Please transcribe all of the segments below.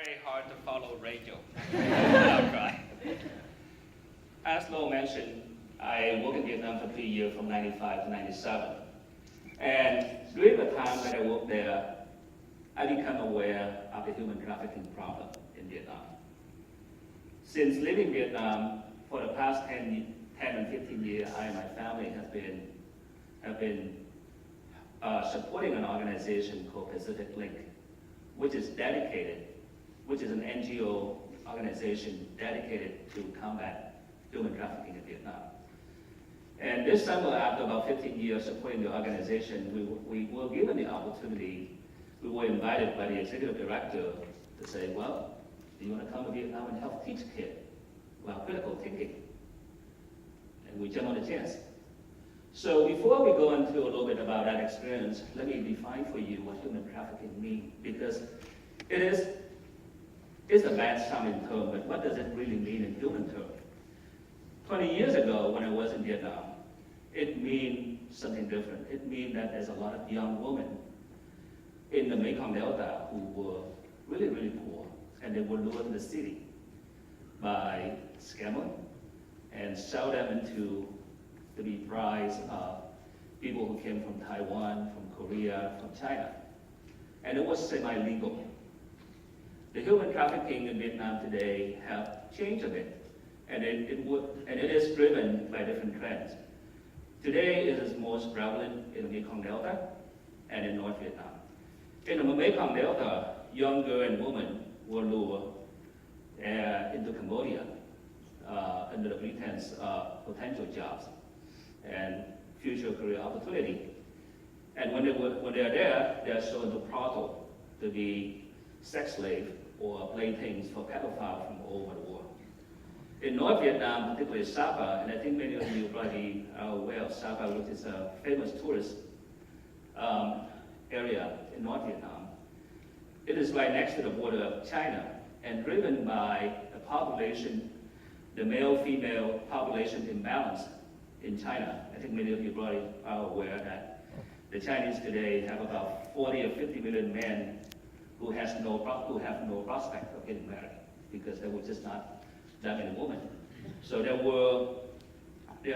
very hard to follow Rachel without crying. As Lo mentioned, I worked in Vietnam for 3 years from 95 to 97. And during the time that I worked there, I became aware of the human trafficking problem in Vietnam. Since living in Vietnam for the past 10 and 15 years, I and my family have been supporting an organization called Pacific Link, which is an NGO organization dedicated to combat human trafficking in Vietnam. And this summer, after about 15 years supporting the organization, we were given the opportunity, we were invited by the executive director to say, well, do you want to come to Vietnam and help teach kids about critical thinking? And we jumped on the chance. So before we go into a little bit about that experience, let me define for you what human trafficking means, because it's a bad sounding term, but what does it really mean in human terms? 20 years ago, when I was in Vietnam, it means something different. It means that there's a lot of young women in the Mekong Delta who were really, really poor, and they were lured to the city by scammers and sell them to be prized people who came from Taiwan, from Korea, from China. And it was semi-legal. The human trafficking in Vietnam today have changed a bit. And it is driven by different trends. Today, it is most prevalent in the Mekong Delta and in North Vietnam. In the Mekong Delta, young girls and women were lured into Cambodia under the pretense of potential jobs and future career opportunity. And when they're there, they're shown to brothel to be sex slave or playthings for pedophiles from all over the world. In North Vietnam, particularly Sapa, and I think many of you probably are aware of Sapa, which is a famous tourist area in North Vietnam. It is right next to the border of China and driven by the population, the male-female population imbalance in China. I think many of you probably are aware that the Chinese today have about 40 or 50 million men who have no prospect of getting married because there were just not that many women. So there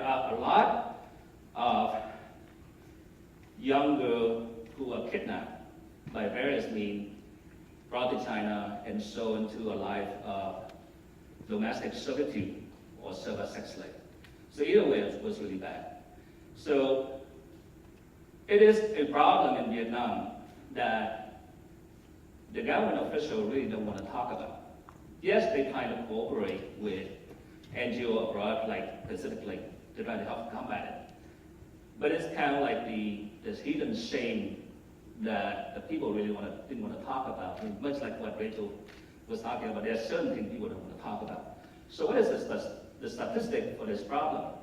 are a lot of young girls who are kidnapped by various means, brought to China and sold into a life of domestic servitude or serve as sex slave. So either way, it was really bad. So it is a problem in Vietnam that the government officials really don't want to talk about. Yes, they kind of cooperate with NGO abroad like Pacific Link to try to help combat it. But it's kind of like this hidden shame that the people really didn't want to talk about. I mean, much like what Rachel was talking about, there are certain things people don't want to talk about. So what is the statistic for this problem?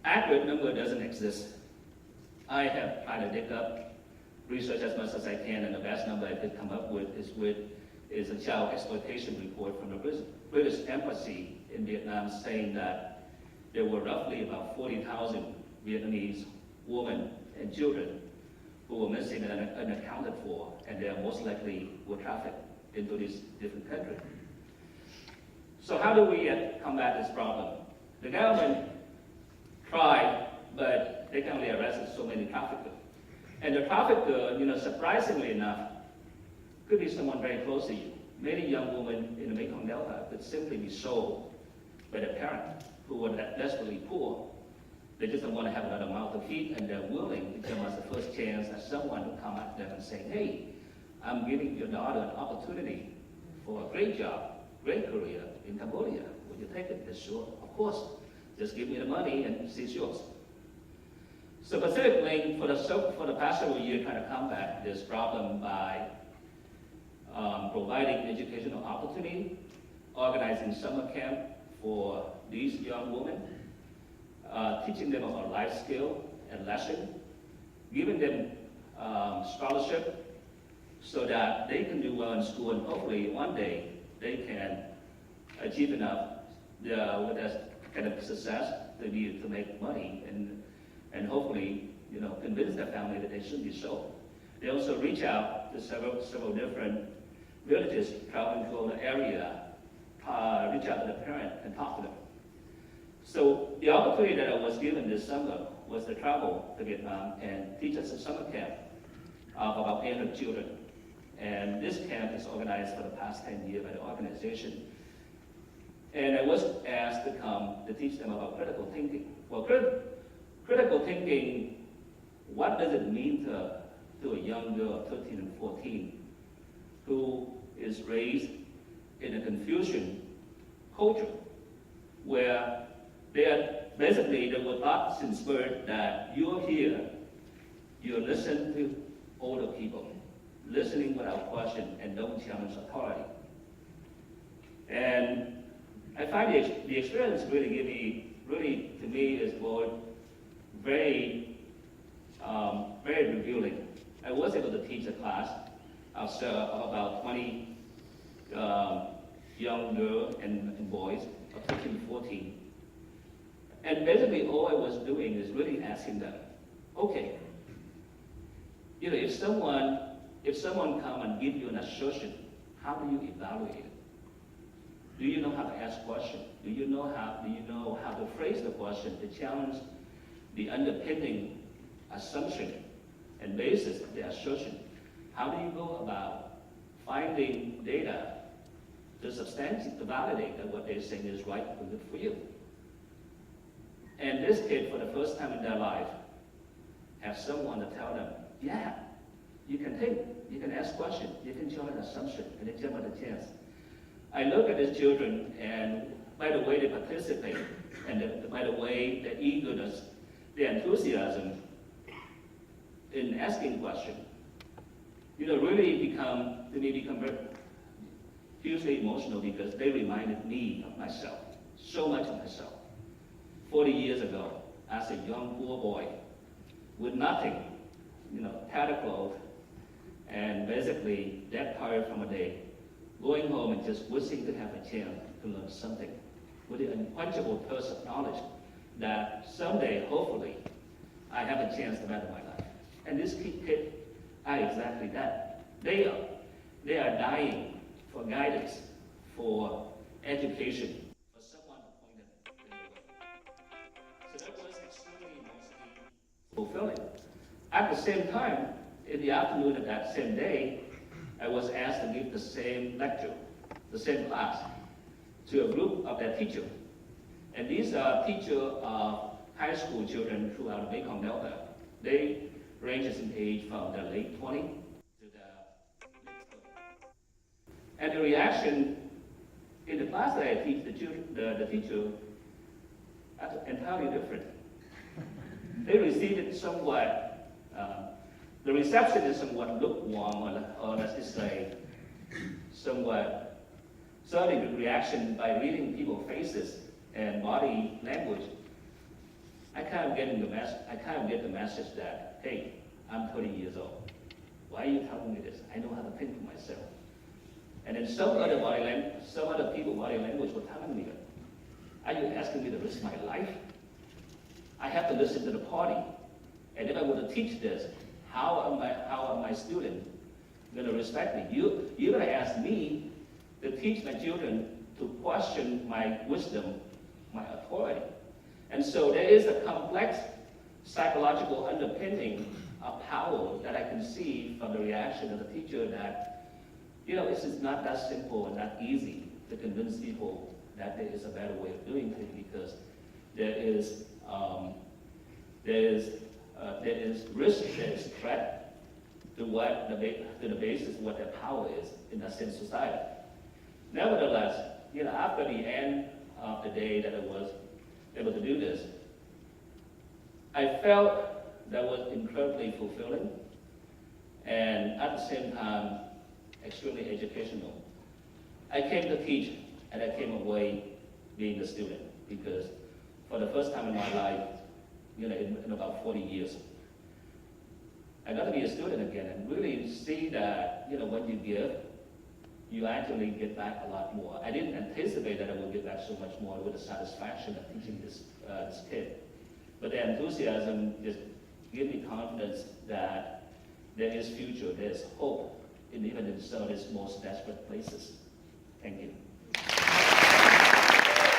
Accurate number doesn't exist. I have tried to dig up, research as much as I can, and the best number I could come up with is a child exploitation report from the British Embassy in Vietnam saying that there were roughly about 40,000 Vietnamese women and children who were missing and unaccounted for, and they most likely were trafficked into these different countries. So how do we combat this problem? The government tried, but they can only arrested so many traffickers. And the trafficker, surprisingly enough, could be someone very close to you. Many young women in the Mekong Delta could simply be sold by their parents who were desperately poor. They just don't want to have another mouth to feed, and they're willing to give us the first chance that someone will come at them and say, hey, I'm giving your daughter an opportunity for a great job, great career in Cambodia. Would you take it? Yes, sure, of course. Just give me the money and it's yours. So Pacific Link, for the past several years, trying to combat this problem by providing educational opportunity, organizing summer camp for these young women, teaching them about life skill and lesson, giving them scholarship so that they can do well in school, and hopefully one day they can achieve enough with that kind of success to make money and hopefully convince their family that they should be sold. They also reach out to several different villages, traveling to the area, reach out to the parent and talk to them. So the opportunity that I was given this summer was to travel to Vietnam and teach us a summer camp of about 800 children. And this camp is organized for the past 10 years by the organization. And I was asked to come to teach them about critical thinking. Well, critical thinking, what does it mean to a young girl of 13 and 14 who is raised in a Confucian culture where they were taught since birth that you're here, you listen to older people, listening without question, and don't challenge authority. And I find the experience really to me is both very revealing. I was able to teach a class of about 20 young girls and boys of 13, 14. And basically all I was doing is really asking them, okay, if someone come and give you an assertion, how do you evaluate it? Do you know how to ask questions? Do you know how to phrase the question to challenge the underpinning assumption and basis of the assertion? How do you go about finding data to substantiate, to validate that what they're saying is right and good for you? And this kid, for the first time in their life, have someone to tell them, yeah, you can think, you can ask questions, you can challenge an assumption, and they jump at the chance. I look at these children, and by the way they participate, and by the way their eagerness, their enthusiasm in asking questions, really become very hugely emotional because they reminded me of myself, so much of myself. 40 years ago, as a young poor boy, with nothing, tattered clothes, and basically that tired from a day, going home and just wishing to have a chance to learn something with the unquenchable thirst of knowledge that someday, hopefully, I have a chance to better my life. And this kids are exactly that. They are dying for guidance, for education, for someone to point them in the way. So that was extremely emotionally fulfilling. At the same time, in the afternoon of that same day, I was asked to give the same lecture, the same class, to a group of their teachers. And these are teachers of high school children throughout the Mekong Delta. They range in age from the late 20s to the mid 30s. And the reaction in the class that I teach, the teacher, are entirely different. They received it somewhat, the reception is somewhat lukewarm, or let's just say, somewhat, certainly the reaction by reading people's faces and body language. I kind of get the message that, hey, I'm 30 years old. Why are you telling me this? I know how to think for myself. And then some other people's body language were telling me, are you asking me to risk my life? I have to listen to the party. And if I were to teach this, how are my students going to respect me? You're going to ask me to teach my children to question my wisdom, my authority. And so there is a complex psychological underpinning of power that I can see from the reaction of the teacher that, this is not that simple and not easy to convince people that there is a better way of doing things, because there is risk, there is threat to the basis of what their power is in that same society. Nevertheless, after the end of the day that I was able to do this, I felt that was incredibly fulfilling and at the same time extremely educational. I came to teach and I came away being a student, because for the first time in my life, in about 40 years, I got to be a student again and really see that, when you give, you actually get back a lot more. I didn't anticipate that I would get back so much more with the satisfaction of teaching this kid. But the enthusiasm just gave me confidence that there is future, there's hope in and even in some of its most desperate places. Thank you.